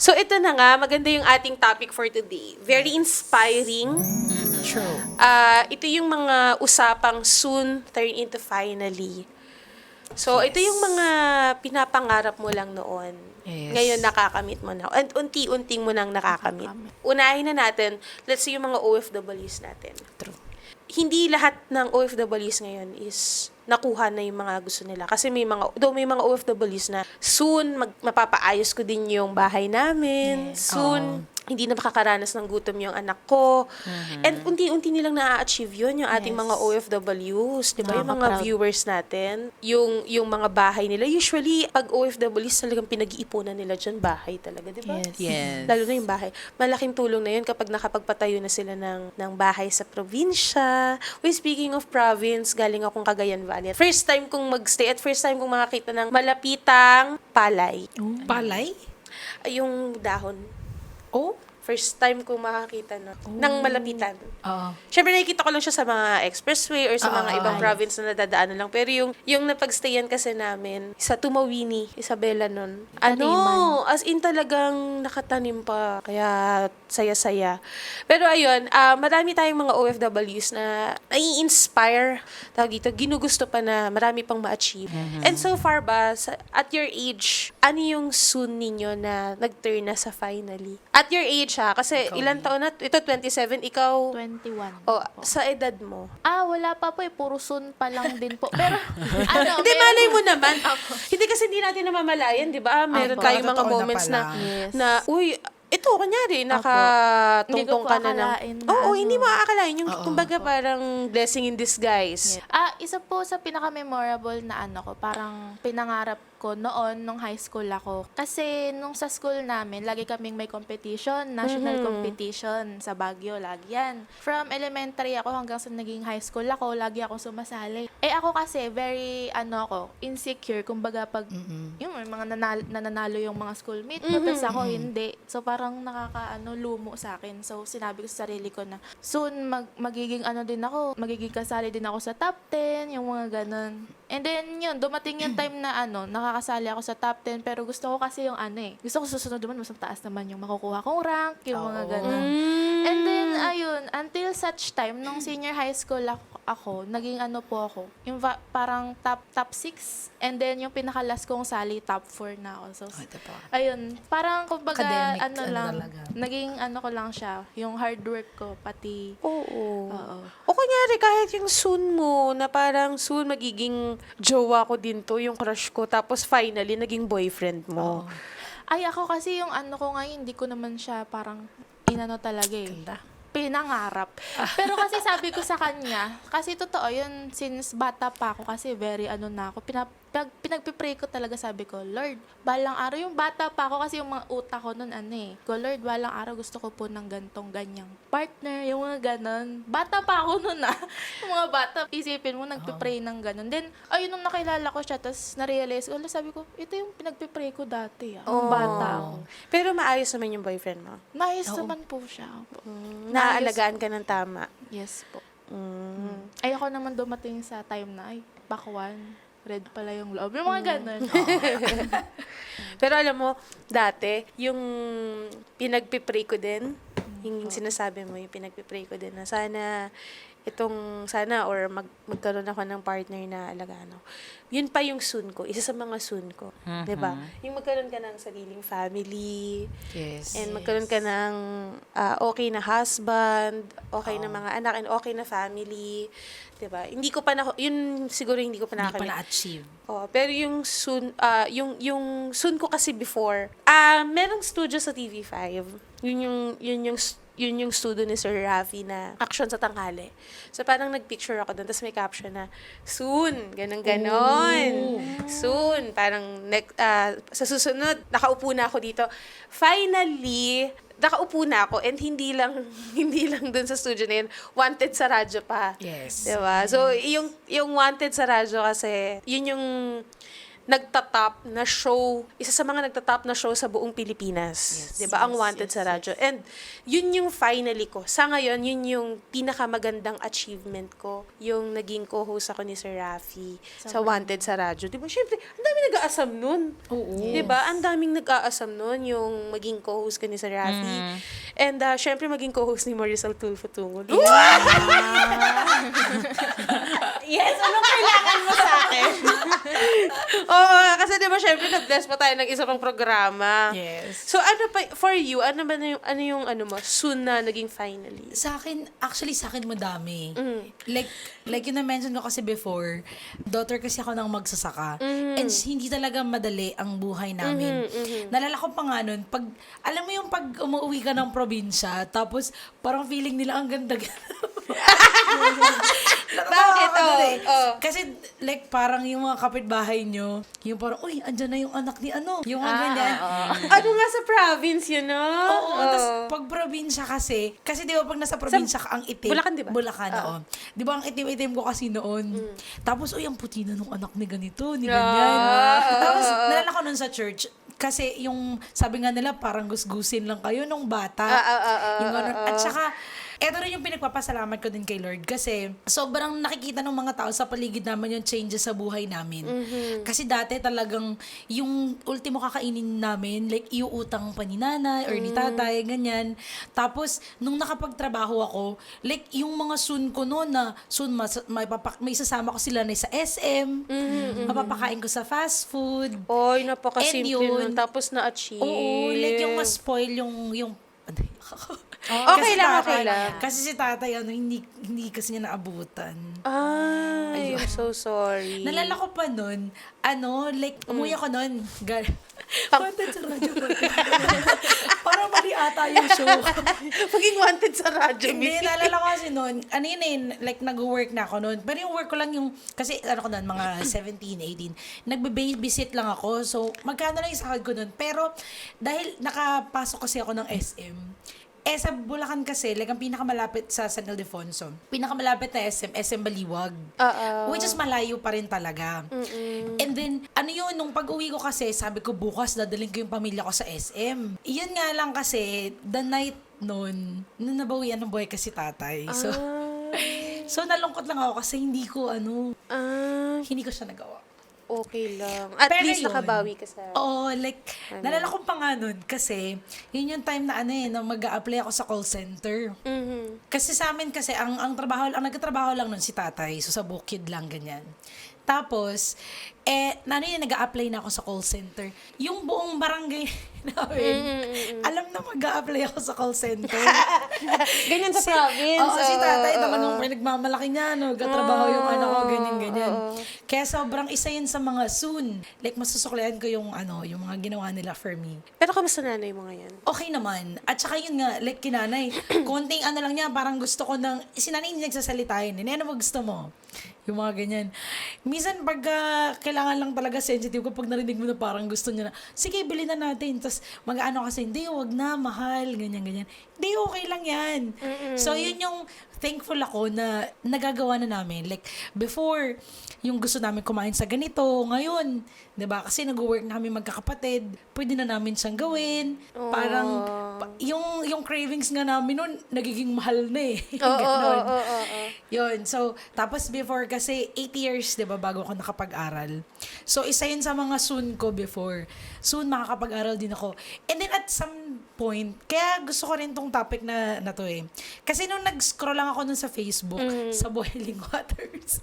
So ito na nga, maganda yung ating topic for today. Very inspiring. True. Ito yung mga usapang soon turn into finally. So ito yung mga pinapangarap mo lang noon. Yes. Ngayon nakakamit mo na. And unti-unting mo nang nakakamit. Unahin na natin, let's say yung mga OFWs natin. True. Hindi lahat ng OFWs ngayon is nakuha na yung mga gusto nila. Kasi may mga OFWs na soon mapapaayos ko din yung bahay namin. Yes. Soon, hindi na makakaranas ng gutom yung anak ko. And unti-unti nilang na-achieve yun, yung ating Yes. mga OFWs. Diba? Yung mga Nakaka-proud. viewers natin, yung mga bahay nila. Usually, pag OFWs, talagang pinag-iipunan nila dyan, bahay talaga. Diba? Yes. Yes. Lalo na yung bahay. Malaking tulong na yun kapag nakapagpatayo na sila ng bahay sa probinsya. Speaking of province, galing akong Cagayan Valley. First time kong magstay at first time kong makakita ng malapitang palay. Palay? Yung dahon. Oh? First time kong makakita ng malapitan. Oo. Siyempre, nakikita ko lang siya sa mga expressway or sa mga ibang Yes. province na nadadaanan lang. Pero yung napagstayan kasi namin, sa Tumawini, Isabela nun. As in talagang nakatanim pa. Kaya saya-saya. Pero ayun, marami tayong mga OFWs na nai-inspire. Tawag dito, ginugusto pa na marami pang ma-achieve. And so far ba, at your age, ano yung soon ninyo na nag-turn na sa finally? At your age ha, kasi ilan taon na? Ito 27, ikaw? 21. Oh, sa edad mo. Wala pa po eh. Puro soon pa lang din po. Pero, Hindi, malay mo naman. Hindi kasi hindi natin namamalayan, di ba? Meron Apo. tayong mga Totoo na moments pala. Yes. uy, ito, kunyari, Hindi nakatungtong ko po ka na ng... akalain na Oo, hindi mo aakalain. Yung, Oo. kumbaga, parang blessing in disguise. Isa po sa pinaka-memorable na ko, parang pinangarap ko noon nung high school ako. Kasi nung sa school namin, lagi kaming may competition, national competition sa Baguio, lagi yan. From elementary ako hanggang sa naging high school ako, lagi akong sumasali. Ako kasi very, insecure. Kumbaga pag, yung may mga nananalo yung mga schoolmate ko, tapos ako hindi. So parang lumo sa akin. So sinabi ko sa sarili ko na soon magiging magiging kasali din ako sa top 10, yung mga ganun. And then yun, dumating yung time na nakakasali ako sa top 10, pero gusto ko kasi yung gusto ko susunod naman, mas mataas naman yung makukuha kong rank, yung mga ganun. And then ayun, until such time, nung senior high school ako naging po ako, yung parang top 6, and then yung pinaka-last kong sali, top 4 na ako. So, Ito po. ayun, parang kumbaga, Academic, lang, talaga. naging ko lang siya, yung hard work ko, pati, Oo. oo. O kunyari, kahit yung soon mo, na parang soon magiging jowa ko din to, yung crush ko, tapos finally, naging boyfriend mo. Ako kasi yung ko ngayon, hindi ko naman siya parang talaga eh. Ganda. Pinangarap. Pero kasi sabi ko sa kanya, kasi totoo yun, since bata pa ako, kasi very na ako, pinagpipray ko talaga, sabi ko, Lord, balang araw, yung bata pa ako, kasi yung mga utak ko nun, ko, Lord, balang araw gusto ko po ng ganyang partner, yung mga ganon. Bata pa ako nun yung mga bata, isipin mo, nagpipray ng ganon. Then, ayun, nung nakilala ko siya, tapos na-realize ko, sabi ko, ito yung pinagpipray ko dati, nung bata ako. Pero maayos naman yung boyfriend mo. Maayos naman po siya. Naaalagaan ka ng tama. Yes po. Ayoko naman dumating sa time na, bakwan, red pala yung loob. Yung mga ganun. Pero alam mo, dati, yung pinagpipray ko din, yung sinasabi mo, yung pinagpipray ko din na sana or magkaroon ako ng partner na alagaan ako. Yun pa yung soon ko, isa sa mga soon ko. Diba? Yung magkaroon ka ng sariling family, Yes. and magkaroon ka ng okay na husband, okay na mga anak, and okay na family. Diba? Hindi ko pa yun siguro hindi ko pa Hindi pa nakakamit. na-achieve. Pero yung soon, yung soon ko kasi before, merong studio sa TV5. Yun yung studio ni Sir Rafi na Action sa Tanghali. So parang nagpicture ako doon, tapos may caption na, soon, ganon. Soon, parang sa susunod, nakaupo na ako dito. Finally, nakaupo na ako, and hindi lang dun sa studio na yun, wanted sa radyo pa. Yes. Diba? So, yung wanted sa radyo kasi, yun yung nagtatop na show, isa sa mga nagtatop na show sa buong Pilipinas. 'Di ba? Ang Wanted sa radyo. And yun yung finally ko. Sa ngayon, yun yung pinakamagandang achievement ko. Yung naging co-host ako ni Sir Rafi sa Wanted sa radyo. 'Di ba? Syempre, ang daming nag-aasam nun. Oo. 'Di ba? Ang daming nag-aasam nun yung maging co-host ko ni Sir Rafi. And syempre maging co-host ni Marisol Tulfo Tungol. Yes, anong kailangan mo sa akin? Oo, kasi 'di ba syempre na-bless pa tayo ng isa pang programa. Yes. So ano pa for you, ano ba na yung ano mo soon na naging finally? Sa akin, actually sa akin madami. Mm. Like yung na-mention ko kasi before, daughter kasi ako ng magsasaka. And hindi talaga madali ang buhay namin. Nalala ko pa nga nun, alam mo yung pag umuwi ka ng probinsya, tapos parang feeling nila ang ganda. Bakit? Kasi like parang yung mga kapitbahay nyo, yung parang, uy, andyan na yung anak ni ano. Yung mga ganyan. Ano nga sa province yun, no? Oo, tas pag probinsya kasi di ba pag nasa probinsya ka ang itim. Bulacan, di ba? Bulacan, oo. Di ba ang itim-itim ko kasi noon. Tapos, uy, ang puti na nung anak ni ganito, ni ganyan. Tapos, nalala ko nun sa church, kasi yung, sabi nga nila, parang gusgusin lang kayo nung bata. Yung ganun. At saka, eto rin yung pinagpapasalamat ko din kay Lord kasi sobrang nakikita ng mga tao sa paligid naman yung changes sa buhay namin. Kasi dati talagang yung ultimo kakainin namin, like iuutang pa ni nanay or ni tatay, ganyan. Tapos, nung nakapagtrabaho ako, like yung mga soon ko noon na soon may sasama ko sila na sa SM, mapapakain ko sa fast food. Oy, napakasimple And yun, nun. Tapos na-achieve. Oo, like yung ma-spoil yung Okay lang, okay lang. Kasi si tatay, hindi kasi niya naabutan. Ay, I'm so sorry. Nalala ko pa nun, like, umuwi ako nun. Wanted sa radyo. Parang mali ata yung show. Maging wanted sa radyo. Hindi, nalala ko kasi nun, like, nag-work na ako nun. Pero yung work ko lang yung, kasi ko nun, mga 17, 18, nagbe-babysit lang ako. So, magkano lang yung sahod ko nun. Pero, dahil nakapasok kasi ako ng SM, sa Bulacan kasi, like, ang pinakamalapit sa San Ildefonso, pinakamalapit na SM Baliwag. Which is malayo pa rin talaga. And then, nung pag-uwi ko kasi, sabi ko, bukas, dadaling ko yung pamilya ko sa SM. Iyon nga lang kasi, the night nung nabawian ng buhay kasi tatay. So nalungkot lang ako kasi hindi ko siya nagawa. Okay lang. At Pero least yun, nakabawi ka sa... Oo, like, nalala ko pa nga nun kasi, yun yung time na na mag-a-apply ako sa call center. Kasi sa amin kasi, ang nagtatrabaho lang nun si tatay, so sa bukid lang, ganyan. Tapos, nag-a-apply na ako sa call center. Yung buong barangay namin, alam na mag-a-apply ako sa call center. Ganyan sa province. Oo, si tatay naman nung pinagmamalaki niya, nagtatrabaho yung anak ko, ganyan. Kaya sobrang isa yun sa mga soon. Like, masusuklihan ko yung mga ginawa nila for me. Pero kamusta nanay mo ngayon? Okay naman. At saka yun nga, like kinanay, konting lang niya, parang gusto ko si nanay hindi nagsasalita yun. Ano mo gusto mo? Yung mga ganyan. Minsan, pag kailangan lang talaga sensitive ko, pag narinig mo na parang gusto niya na, sige, bilhin na natin. Tapos, kasi, hindi, wag na, mahal, ganyan. Hindi, okay lang yan. So, yun yung thankful ako na nagagawa na namin. Like, before, yung gusto namin kumain sa ganito, ngayon, 'di ba? Kasi nag-work na kami magkakapatid, pwede na namin siyang gawin. Parang yung cravings nga namin noon nagiging mahal na eh. Ganon. Yun. So, tapos before kasi 8 years, 'di ba, bago ako nakapag-aral. So, isa yun sa mga soon ko before. Soon makakapag-aral din ako. And then at some point, kaya gusto ko rin tong topic na to eh. Kasi nung nag-scroll lang ako nun sa Facebook, sa Boiling Waters.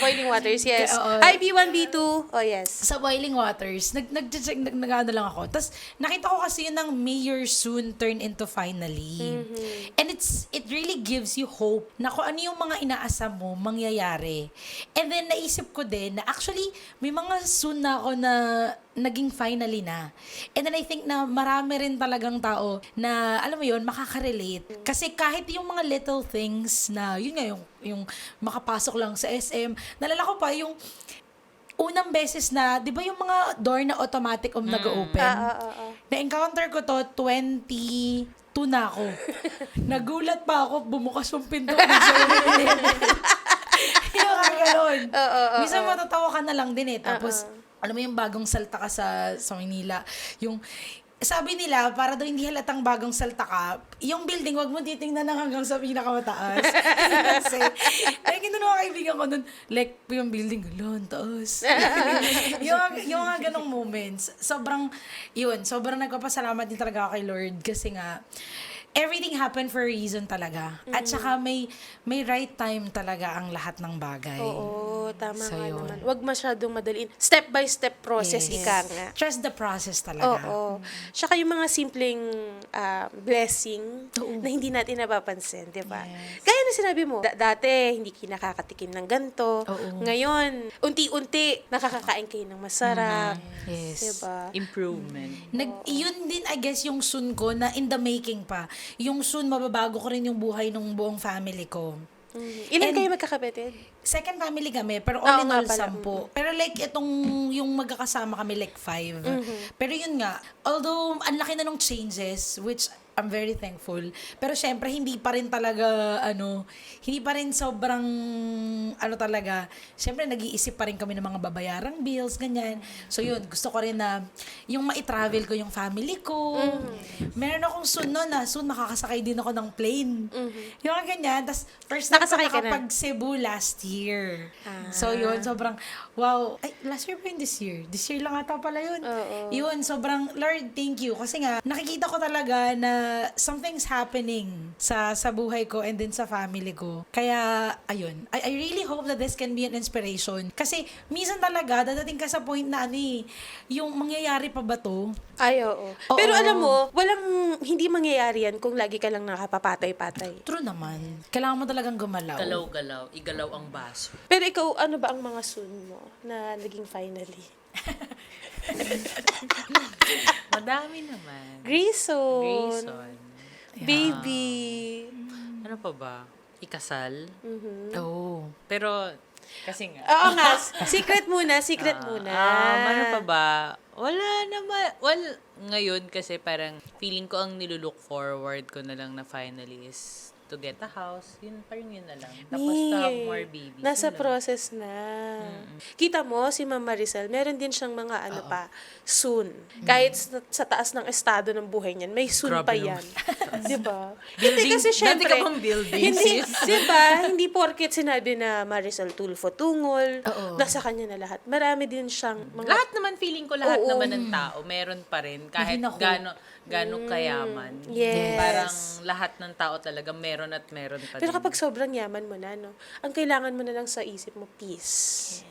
Boiling Waters, yes. Oo. Hi, B1, B2. Oh, yes. Sa Boiling Waters, nag-ano lang ako. Tapos, nakita ko kasi yun ng may your soon turn into finally. And it really gives you hope na kung ano yung mga inaasam mo, mangyayari. And then, naisip ko din na actually, may mga soon na ako na naging finally na. And then I think na marami rin talagang tao na, alam mo yun, makaka-relate. Kasi kahit yung mga little things na, yun nga, yung makapasok lang sa SM, nalala ko pa yung unang beses na, di ba yung mga door na automatic nag-open? Na-encounter ko to 22 na ako. Nagulat pa ako, bumukas yung pinto. Yung mga ganun. Minsan matatawa ka na lang din eh. Tapos, alam mo yung bagong salta ka sa Manila, yung sabi nila, para daw hindi halatang bagong salta ka, yung building, wag mo titingnan na hanggang sa pinakamataas. Kasi, ay, gano'n mga kaibigan ko nun, like, yung building, ang taas. yung mga ganong moments, sobrang nagpapasalamat din talaga ako kay Lord kasi nga, everything happened for a reason talaga. At saka may right time talaga ang lahat ng bagay. Oo, tama So, nga yun. naman. Huwag masyadong madaliin. Step-by-step process, ika nga. Trust the process talaga. Oo. Tsaka yung mga simpleng blessing na hindi natin napapansin, di ba? Gaya na sinabi mo, dati hindi kinakakatikim ng ganto. Oo. Ngayon, unti-unti nakakakain kayo ng masarap. Yes. Di ba? Improvement. Yun din, I guess, yung soon ko na in the making pa. Yung soon, mababago ko rin yung buhay ng buong family ko. Ilan kayo magkakapatid? Second family kami, pero Oo all in nga all, pala. 10. Pero like, itong, yung magkakasama kami, like 5. Pero yun nga, although, ang laki na nung changes, which I'm very thankful. Pero syempre, hindi pa rin talaga, hindi pa rin sobrang, talaga, syempre, nag-iisip pa rin kami ng mga babayarang bills, ganyan. So yun, gusto ko rin na, yung ma-travel ko yung family ko. Meron akong soon soon makakasakay din ako ng plane. Yung mga ganyan. Tapos, first time Nakasakay ka na? pag Cebu last year. So yun, sobrang, wow. Ay, last year ba yun this year? This year lang ata pala yun. Oo. Yun, sobrang, Lord, thank you. Kasi nga, nakikita ko talaga na something's happening sa buhay ko and then sa family ko. Kaya, ayun. I really hope that this can be an inspiration. Kasi, minsan talaga, dadating ka sa point na yung mangyayari pa ba to? Ay, oo. Oo. Pero alam mo, hindi mangyayari yan kung lagi ka lang nakapapatay-patay. True naman. Kailangan mo talagang gumalaw. Galaw-galaw. Igalaw ang baso. Pero ikaw, ano ba ang mga soon mo na naging finally? Madami naman. Grayson. Grayson. Baby. Ano pa ba? Ikasal. Oo. Pero, kasi nga. Oo nga. Secret muna. Ano pa ba? Wala naman. Well, ngayon kasi parang feeling ko ang nilulook forward ko na lang na finally is to get a house. Yun, parang yun na lang. Tapos to have more babies. Nasa Yun lang. process na. Kita mo, si Ma'am Maricel, meron din siyang mga soon. Kahit sa taas ng estado ng buhay niyan, may soon Grabe pa naman. yan. Di ba? Building- Hindi kasi dati syempre, ka bang building, hindi, sis? di ba? Hindi porket sinabi na Maricel Tulfo tungol, Oo. nasa kanya na lahat. Marami din siyang mga Lahat naman, feeling ko lahat Oo. naman ng tao, meron pa rin. Kahit Even ako. gaano kayaman. Yes. Parang lahat ng tao talaga meron at meron pa Pero din. kapag sobrang yaman mo na, ang kailangan mo na lang sa isip mo, peace.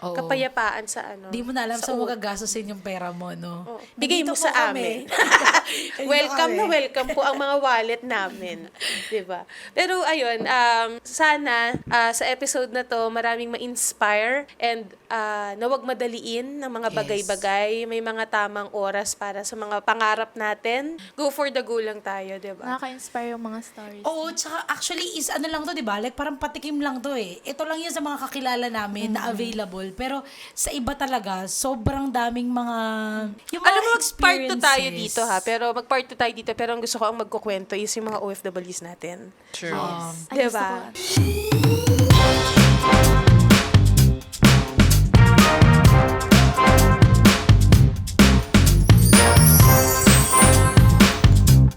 Oo. Kapayapaan sa Di mo na alam sa mo utak. gagastusin yung pera mo, no? Oo. Bigay mo Nandito sa po kami. amin. Nandito welcome kami. na welcome po ang mga wallet namin. 'Di ba? Pero ayun, sana sa episode na to maraming ma-inspire and na wag madaliin ng mga Yes. bagay-bagay. May mga tamang oras para sa mga pangarap natin. Go for the goal lang tayo, 'di ba? Nakaka-inspire yung mga stories. Oo, tsaka actually is lang to, di ba? Like parang patikim lang to eh. Ito lang yun sa mga kakilala namin na available. Pero sa iba talaga, sobrang daming mga, yung mga Alam mo, mag-part 2 tayo experiences. dito ha. Pero mag-part 2 tayo dito. Pero ang gusto ko ang magkukwento is yung mga OFWs natin. True. Ay, gusto Diba? ko.